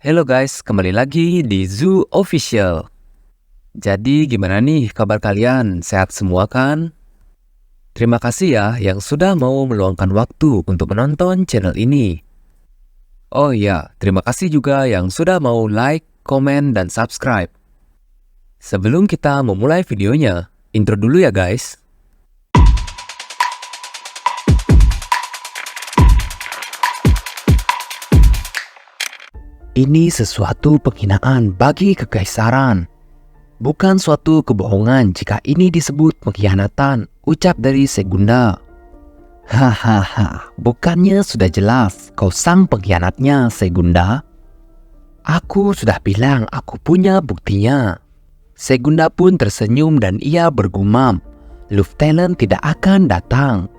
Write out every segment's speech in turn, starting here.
Halo guys, kembali lagi di Zoo Official. Jadi gimana nih kabar kalian? Sehat semua kan? Terima kasih ya yang sudah mau meluangkan waktu untuk menonton channel ini. Oh iya, terima kasih juga yang sudah mau like, komen, dan subscribe. Sebelum kita memulai videonya, intro dulu ya guys. Ini sesuatu penghinaan bagi kekaisaran. Bukan suatu kebohongan jika ini disebut pengkhianatan, ucap dari Segunda. Hahaha, bukannya sudah jelas kau sang pengkhianatnya, Segunda? Aku sudah bilang aku punya buktinya. Segunda pun tersenyum dan ia bergumam, Lufthanent tidak akan datang.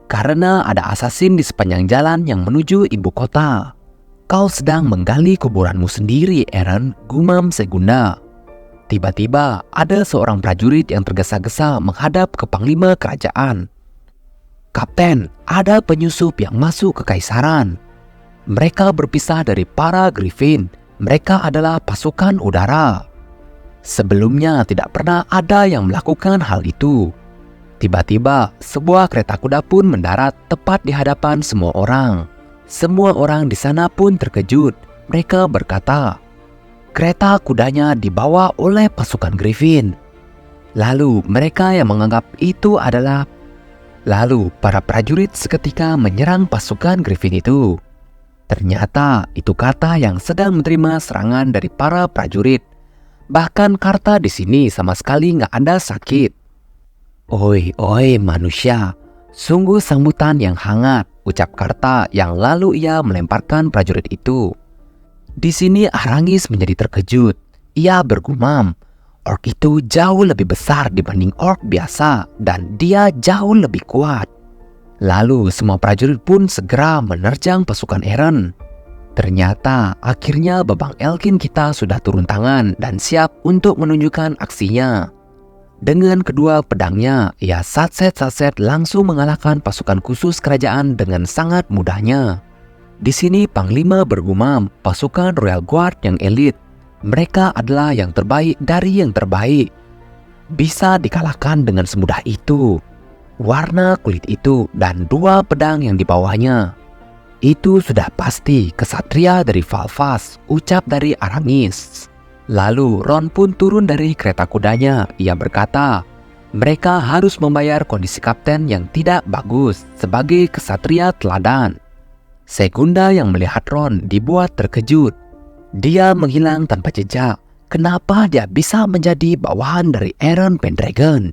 Karena ada asasin di sepanjang jalan yang menuju ibu kota. Kau sedang menggali kuburanmu sendiri, Eren, gumam Segunda. Tiba-tiba ada seorang prajurit yang tergesa-gesa menghadap ke panglima kerajaan. Kapten, ada penyusup yang masuk ke kaisaran. Mereka berpisah dari para Griffin. Mereka adalah pasukan udara. Sebelumnya tidak pernah ada yang melakukan hal itu. Tiba-tiba sebuah kereta kuda pun mendarat tepat di hadapan semua orang. Semua orang di sana pun terkejut. Mereka berkata, kereta kudanya dibawa oleh pasukan Griffin. Lalu mereka yang menganggap itu adalah... Lalu para prajurit seketika menyerang pasukan Griffin itu. Ternyata itu Karta yang sedang menerima serangan dari para prajurit. Bahkan Karta di sini sama sekali nggak ada sakit. Oi manusia, sungguh sambutan yang hangat, ucap Karta yang lalu ia melemparkan prajurit itu. Di sini Arangis menjadi terkejut. Ia bergumam, ork itu jauh lebih besar dibanding ork biasa dan dia jauh lebih kuat. Lalu semua prajurit pun segera menerjang pasukan Eren. Ternyata akhirnya Babang Elkin kita sudah turun tangan dan siap untuk menunjukkan aksinya. Dengan kedua pedangnya, ia satset langsung mengalahkan pasukan khusus kerajaan dengan sangat mudahnya. Di sini Panglima bergumam, pasukan Royal Guard yang elit. Mereka adalah yang terbaik dari yang terbaik. Bisa dikalahkan dengan semudah itu. Warna kulit itu dan dua pedang yang dibawanya. Itu sudah pasti kesatria dari Valvas, ucap dari Arangis. Lalu Ron pun turun dari kereta kudanya. Ia berkata, mereka harus membayar kondisi kapten yang tidak bagus sebagai kesatria teladan. Segunda yang melihat Ron dibuat terkejut. Dia menghilang tanpa jejak. Kenapa dia bisa menjadi bawahan dari Eren Pendragon?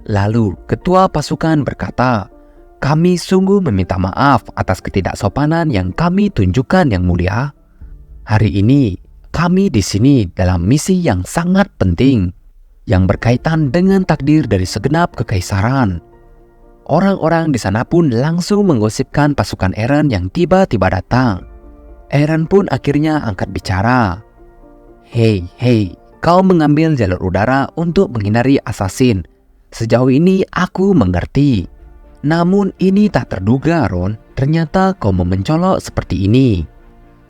Lalu ketua pasukan berkata, kami sungguh meminta maaf atas ketidaksopanan yang kami tunjukkan yang mulia. Hari ini kami di sini dalam misi yang sangat penting yang berkaitan dengan takdir dari segenap kekaisaran. Orang-orang di sana pun langsung menggosipkan pasukan Eren yang tiba-tiba datang. Eren pun akhirnya angkat bicara. Hei, kau mengambil jalur udara untuk menghindari asasin. Sejauh ini aku mengerti. Namun ini tak terduga, Ron. Ternyata kau mencolok seperti ini.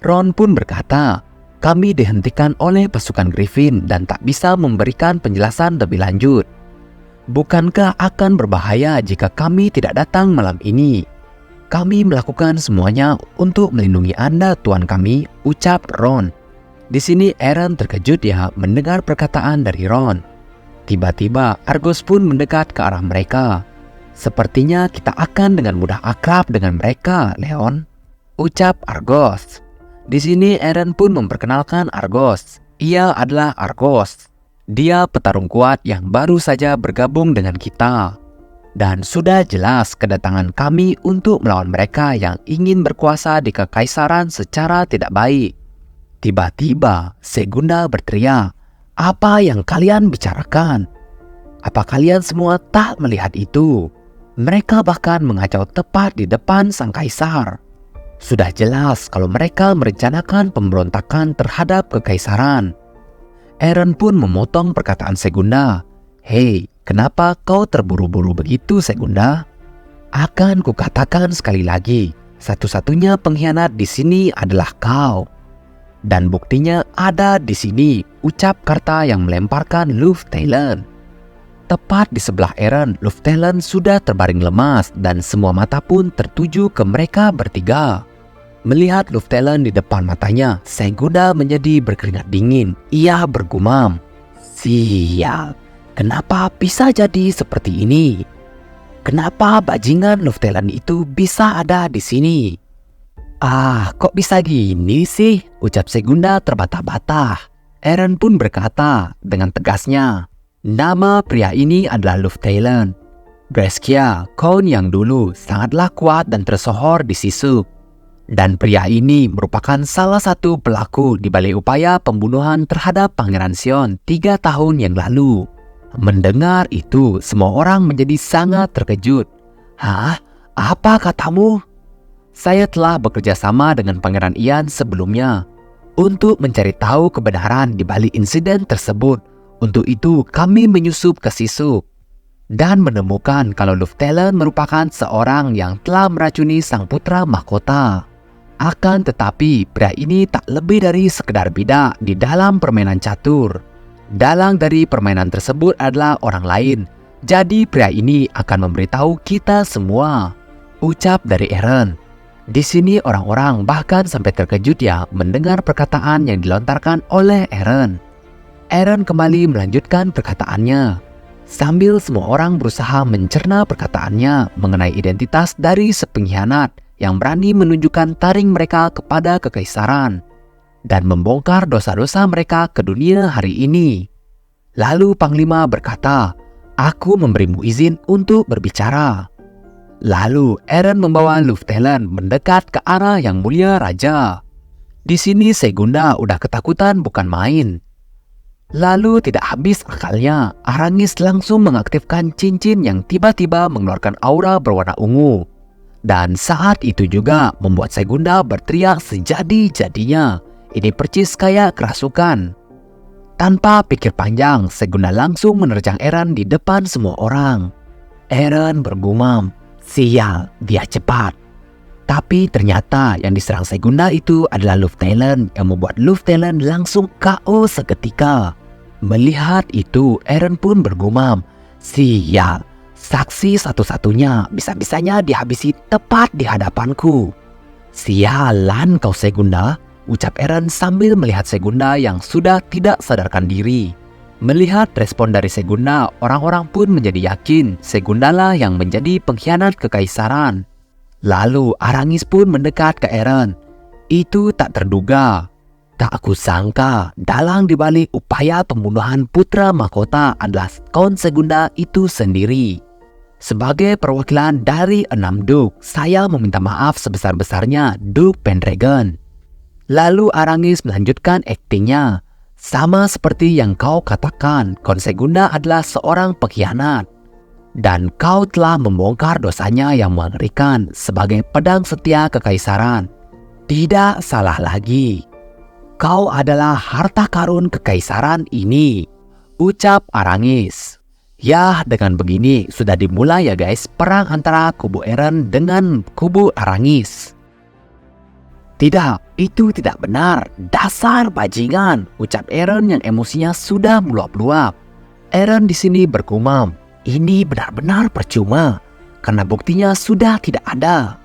Ron pun berkata, kami dihentikan oleh pasukan Griffin dan tak bisa memberikan penjelasan lebih lanjut. Bukankah akan berbahaya jika kami tidak datang malam ini? Kami melakukan semuanya untuk melindungi Anda, Tuan kami, ucap Ron. Di sini Eren terkejut ya mendengar perkataan dari Ron. Tiba-tiba Argos pun mendekat ke arah mereka. Sepertinya kita akan dengan mudah akrab dengan mereka, Leon, ucap Argos. Di sini Eren pun memperkenalkan Argos. Ia adalah Argos. Dia petarung kuat yang baru saja bergabung dengan kita. Dan sudah jelas kedatangan kami untuk melawan mereka yang ingin berkuasa di kekaisaran secara tidak baik. Tiba-tiba Segunda berteriak, apa yang kalian bicarakan? Apa kalian semua tak melihat itu? Mereka bahkan mengacau tepat di depan sang kaisar. Sudah jelas kalau mereka merencanakan pemberontakan terhadap kekaisaran. Eren pun memotong perkataan Segunda. Hei, kenapa kau terburu-buru begitu, Segunda? Akan kukatakan sekali lagi, satu-satunya pengkhianat di sini adalah kau. Dan buktinya ada di sini, ucap Karta yang melemparkan Lufthansa. Tepat di sebelah Eren, Lufthansa sudah terbaring lemas dan semua mata pun tertuju ke mereka bertiga. Melihat Lufthansa di depan matanya, Segunda menjadi berkeringat dingin. Ia bergumam, "Sial, kenapa bisa jadi seperti ini? Kenapa bajingan Lufthansa itu bisa ada di sini?" "Ah, kok bisa gini sih?" ucap Segunda terbata-bata. Eren pun berkata dengan tegasnya, "Nama pria ini adalah Lufthansa. Brescia, kaum yang dulu sangatlah kuat dan tersohor di Sisuk. Dan pria ini merupakan salah satu pelaku di balik upaya pembunuhan terhadap Pangeran Sion 3 tahun yang lalu." Mendengar itu, semua orang menjadi sangat terkejut. "Hah? Apa katamu?" "Saya telah bekerja sama dengan Pangeran Ian sebelumnya untuk mencari tahu kebenaran di balik insiden tersebut. Untuk itu, kami menyusup ke Sisuk dan menemukan kalau Lufthansa merupakan seorang yang telah meracuni sang putra mahkota. Akan tetapi, pria ini tak lebih dari sekedar bidak di dalam permainan catur. Dalang dari permainan tersebut adalah orang lain. Jadi pria ini akan memberitahu kita semua," ucap dari Eren. Di sini orang-orang bahkan sampai terkejut ya mendengar perkataan yang dilontarkan oleh Eren. Eren kembali melanjutkan perkataannya, sambil semua orang berusaha mencerna perkataannya mengenai identitas dari sepengkhianat yang berani menunjukkan taring mereka kepada kekaisaran dan membongkar dosa-dosa mereka ke dunia hari ini. Lalu Panglima berkata, "Aku memberimu izin untuk berbicara." Lalu Eren membawa Lufthansa mendekat ke arah Yang Mulia Raja. Di sini Segunda udah ketakutan bukan main. Lalu tidak habis akalnya, Arangis langsung mengaktifkan cincin yang tiba-tiba mengeluarkan aura berwarna ungu. Dan saat itu juga membuat Segunda berteriak sejadi-jadinya. Ini percis kayak kerasukan. Tanpa pikir panjang, Segunda langsung menerjang Eren di depan semua orang. Eren bergumam, "Sial, dia cepat." Tapi ternyata yang diserang Segunda itu adalah Lufthansa yang membuat Lufthansa langsung KO seketika. Melihat itu, Eren pun bergumam, "Sial, saksi satu-satunya bisa-bisanya dihabisi tepat di hadapanku." "Sialan kau Segunda," ucap Eren sambil melihat Segunda yang sudah tidak sadarkan diri. Melihat respon dari Segunda, orang-orang pun menjadi yakin Segundalah yang menjadi pengkhianat kekaisaran. Lalu Arangis pun mendekat ke Eren. Itu tak terduga. Tak aku sangka, dalang dibalik upaya pembunuhan putra mahkota adalah kaum Segunda itu sendiri. Sebagai perwakilan dari 6 Duk, saya meminta maaf sebesar-besarnya, Duk Pendragon. Lalu Arangis melanjutkan aktingnya. "Sama seperti yang kau katakan, Kon Segunda adalah seorang pengkhianat. Dan kau telah membongkar dosanya yang mengerikan sebagai pedang setia kekaisaran. Tidak salah lagi. Kau adalah harta karun kekaisaran ini," ucap Arangis. Ya, dengan begini sudah dimulai ya guys perang antara kubu Eren dengan kubu Arangis. "Tidak, itu tidak benar. Dasar bajingan," ucap Eren yang emosinya sudah meluap-luap. Eren di sini bergumam, "Ini benar-benar percuma karena buktinya sudah tidak ada.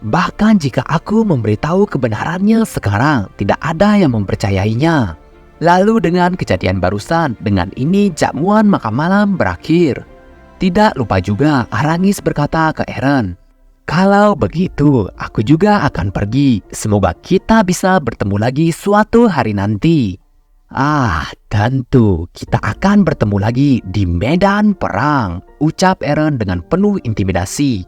Bahkan jika aku memberitahu kebenarannya sekarang, tidak ada yang mempercayainya." Lalu dengan kejadian barusan, dengan ini jamuan makan malam berakhir. Tidak lupa juga Arangis berkata ke Eren, "Kalau begitu, aku juga akan pergi. Semoga kita bisa bertemu lagi suatu hari nanti." "Ah, tentu kita akan bertemu lagi di medan perang," ucap Eren dengan penuh intimidasi.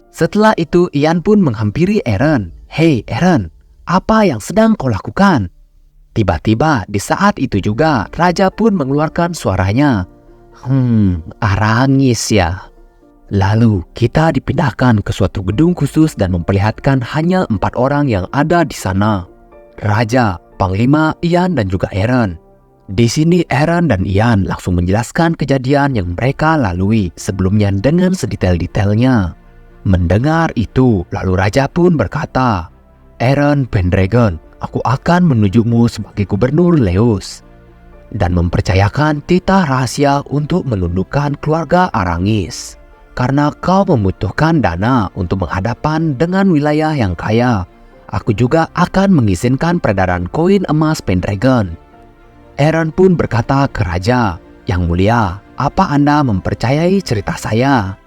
Setelah itu Ian pun menghampiri Eren. "Hei Eren, apa yang sedang kau lakukan?" Tiba-tiba di saat itu juga Raja pun mengeluarkan suaranya. Arangis ya." Lalu kita dipindahkan ke suatu gedung khusus dan memperlihatkan hanya 4 orang yang ada di sana. Raja, Panglima, Ian dan juga Eren. Di sini Eren dan Ian langsung menjelaskan kejadian yang mereka lalui sebelumnya dengan sedetail-detailnya. Mendengar itu, lalu Raja pun berkata, "Eren Pendragon, aku akan menunjukmu sebagai gubernur Leus dan mempercayakan titah rahasia untuk menundukkan keluarga Arangis. Karena kau membutuhkan dana untuk menghadapan dengan wilayah yang kaya, aku juga akan mengizinkan peredaran koin emas Pendragon. Aaron pun berkata ke raja, "Yang mulia, apa Anda mempercayai cerita saya?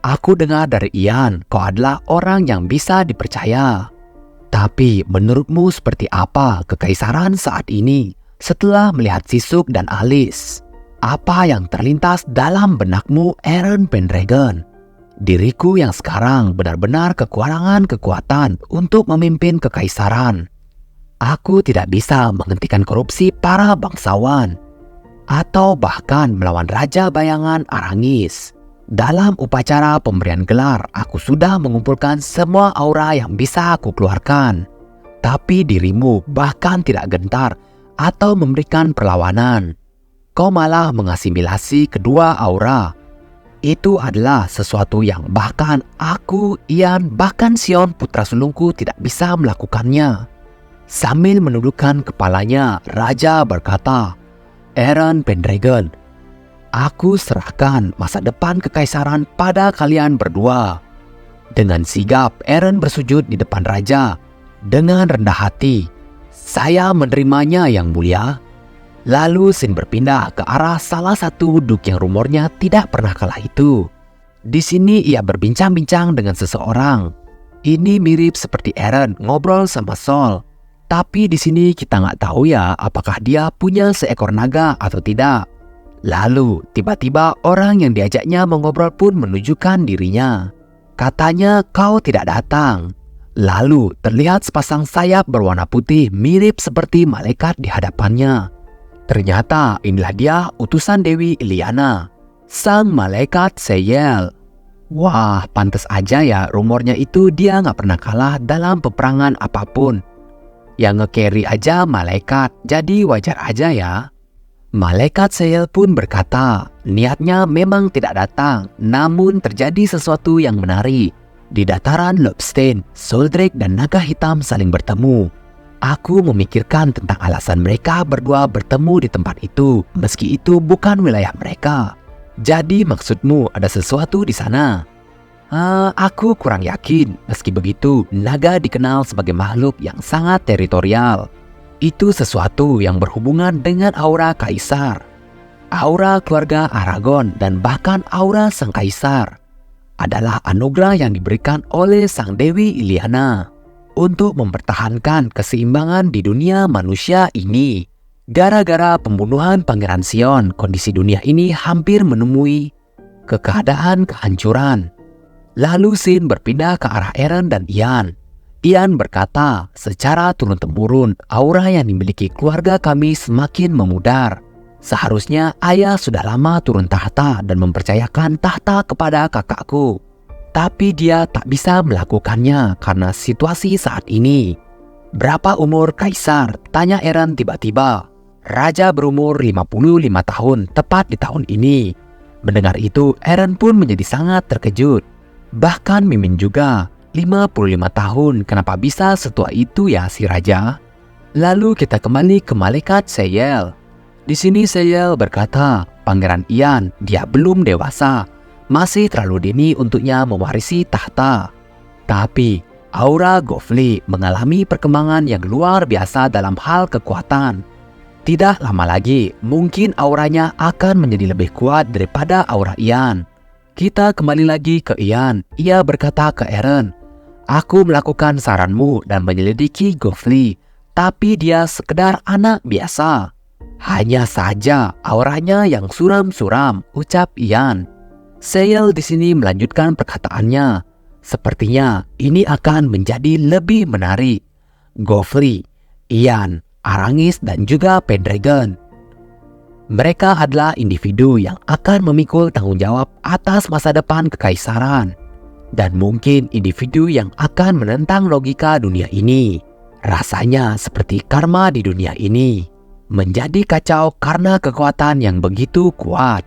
Aku dengar dari Ian, kau adalah orang yang bisa dipercaya. Tapi menurutmu seperti apa kekaisaran saat ini setelah melihat Sisuk dan Alice? Apa yang terlintas dalam benakmu, Aaron Pendragon? Diriku yang sekarang benar-benar kekurangan kekuatan untuk memimpin kekaisaran. Aku tidak bisa menghentikan korupsi para bangsawan atau bahkan melawan Raja Bayangan Arangis. Dalam upacara pemberian gelar, aku sudah mengumpulkan semua aura yang bisa aku keluarkan. Tapi dirimu bahkan tidak gentar atau memberikan perlawanan. Kau malah mengasimilasi kedua aura. Itu adalah sesuatu yang bahkan aku, Ian, bahkan Sion putra sulungku tidak bisa melakukannya." Sambil menundukkan kepalanya, raja berkata, "Aaron Pendragon, aku serahkan masa depan kekaisaran pada kalian berdua." Dengan sigap, Aaron bersujud di depan raja. Dengan rendah hati, "Saya menerimanya, Yang Mulia." Lalu Sin berpindah ke arah salah satu duk yang rumornya tidak pernah kalah itu. Di sini ia berbincang-bincang dengan seseorang. Ini mirip seperti Aaron ngobrol sama Sol. Tapi di sini kita nggak tahu ya apakah dia punya seekor naga atau tidak. Lalu tiba-tiba orang yang diajaknya mengobrol pun menunjukkan dirinya. Katanya, "Kau tidak datang." Lalu terlihat sepasang sayap berwarna putih mirip seperti malaikat di hadapannya. Ternyata inilah dia utusan Dewi Iliana, sang malaikat Seyel. Wah, pantas aja ya rumornya itu dia nggak pernah kalah dalam peperangan apapun. Yang nge-carry aja malaikat, jadi wajar aja ya. Malaikat Seyel pun berkata, niatnya memang tidak datang, namun terjadi sesuatu yang menarik. Di dataran Lobstein, Soldrake dan Naga Hitam saling bertemu. Aku memikirkan tentang alasan mereka berdua bertemu di tempat itu, meski itu bukan wilayah mereka. Jadi maksudmu ada sesuatu di sana? Aku kurang yakin. Meski begitu, naga dikenal sebagai makhluk yang sangat teritorial. Itu sesuatu yang berhubungan dengan aura kaisar, aura keluarga Aragon, dan bahkan aura sang kaisar. Adalah anugerah yang diberikan oleh sang Dewi Iliana untuk mempertahankan keseimbangan di dunia manusia ini. Gara-gara pembunuhan Pangeran Sion, kondisi dunia ini hampir menemui keadaan kehancuran. Lalu Sin berpindah ke arah Aaron dan Ian. Ian berkata, "Secara turun-temurun, aura yang dimiliki keluarga kami semakin memudar. Seharusnya ayah sudah lama turun tahta dan mempercayakan tahta kepada kakakku. Tapi dia tak bisa melakukannya karena situasi saat ini." "Berapa umur Kaisar?" tanya Aaron tiba-tiba. "Raja berumur 55 tahun tepat di tahun ini." Mendengar itu, Aaron pun menjadi sangat terkejut. Bahkan Mimin juga, 55 tahun, kenapa bisa setua itu ya si raja? Lalu kita kembali ke malaikat Seyel. Di sini Seyel berkata, "Pangeran Ian, dia belum dewasa. Masih terlalu dini untuknya mewarisi tahta." Tapi aura Gofli mengalami perkembangan yang luar biasa dalam hal kekuatan. Tidak lama lagi, mungkin auranya akan menjadi lebih kuat daripada aura Ian. Kita kembali lagi ke Ian. Ia berkata ke Aaron, "Aku melakukan saranmu dan menyelidiki Gofli, tapi dia sekedar anak biasa." "Hanya saja auranya yang suram-suram," ucap Ian. Seyel di sini melanjutkan perkataannya. "Sepertinya ini akan menjadi lebih menarik. Gofli, Ian, Arangis, dan juga Pendragon. Mereka adalah individu yang akan memikul tanggung jawab atas masa depan kekaisaran. Dan mungkin individu yang akan menentang logika dunia ini. Rasanya seperti karma di dunia ini. Menjadi kacau karena kekuatan yang begitu kuat."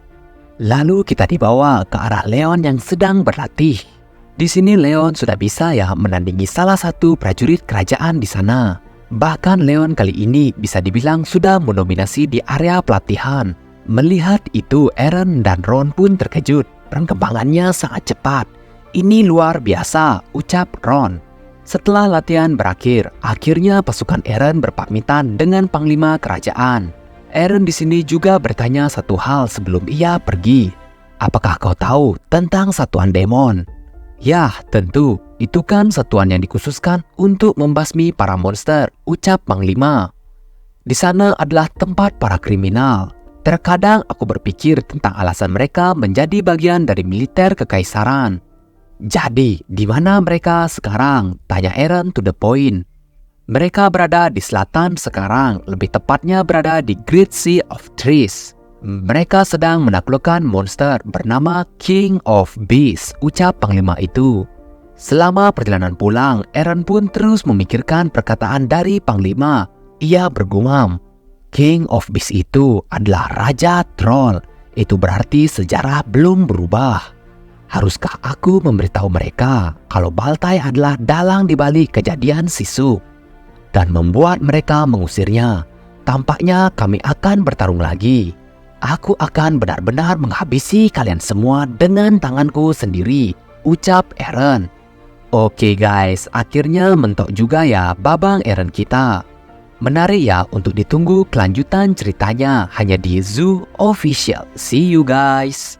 Lalu kita dibawa ke arah Leon yang sedang berlatih. Di sini Leon sudah bisa ya menandingi salah satu prajurit kerajaan di sana. Bahkan Leon kali ini bisa dibilang sudah mendominasi di area pelatihan. Melihat itu, Aaron dan Ron pun terkejut. Perkembangannya sangat cepat. Ini luar biasa, ucap Ron. Setelah latihan berakhir, akhirnya pasukan Aaron berpamitan dengan Panglima Kerajaan. Aaron di sini juga bertanya satu hal sebelum ia pergi. Apakah kau tahu tentang satuan demon? Yah, tentu. Itu kan satuan yang dikhususkan untuk membasmi para monster, ucap Panglima. Di sana adalah tempat para kriminal. Terkadang aku berpikir tentang alasan mereka menjadi bagian dari militer kekaisaran. Jadi, di mana mereka sekarang? Tanya Aaron to the point. Mereka berada di selatan sekarang, lebih tepatnya berada di Great Sea of Trees. Mereka sedang menaklukkan monster bernama King of Beasts, ucap Panglima itu. Selama perjalanan pulang, Aaron pun terus memikirkan perkataan dari Panglima. Ia bergumam, King of Beasts itu adalah Raja Troll. Itu berarti sejarah belum berubah. Haruskah aku memberitahu mereka kalau Baltai adalah dalang di balik kejadian Sisu dan membuat mereka mengusirnya? Tampaknya kami akan bertarung lagi. Aku akan benar-benar menghabisi kalian semua dengan tanganku sendiri, ucap Aaron. Oke guys, akhirnya mentok juga ya babang Aaron kita. Menarik ya untuk ditunggu kelanjutan ceritanya hanya di Zoo Official. See you guys.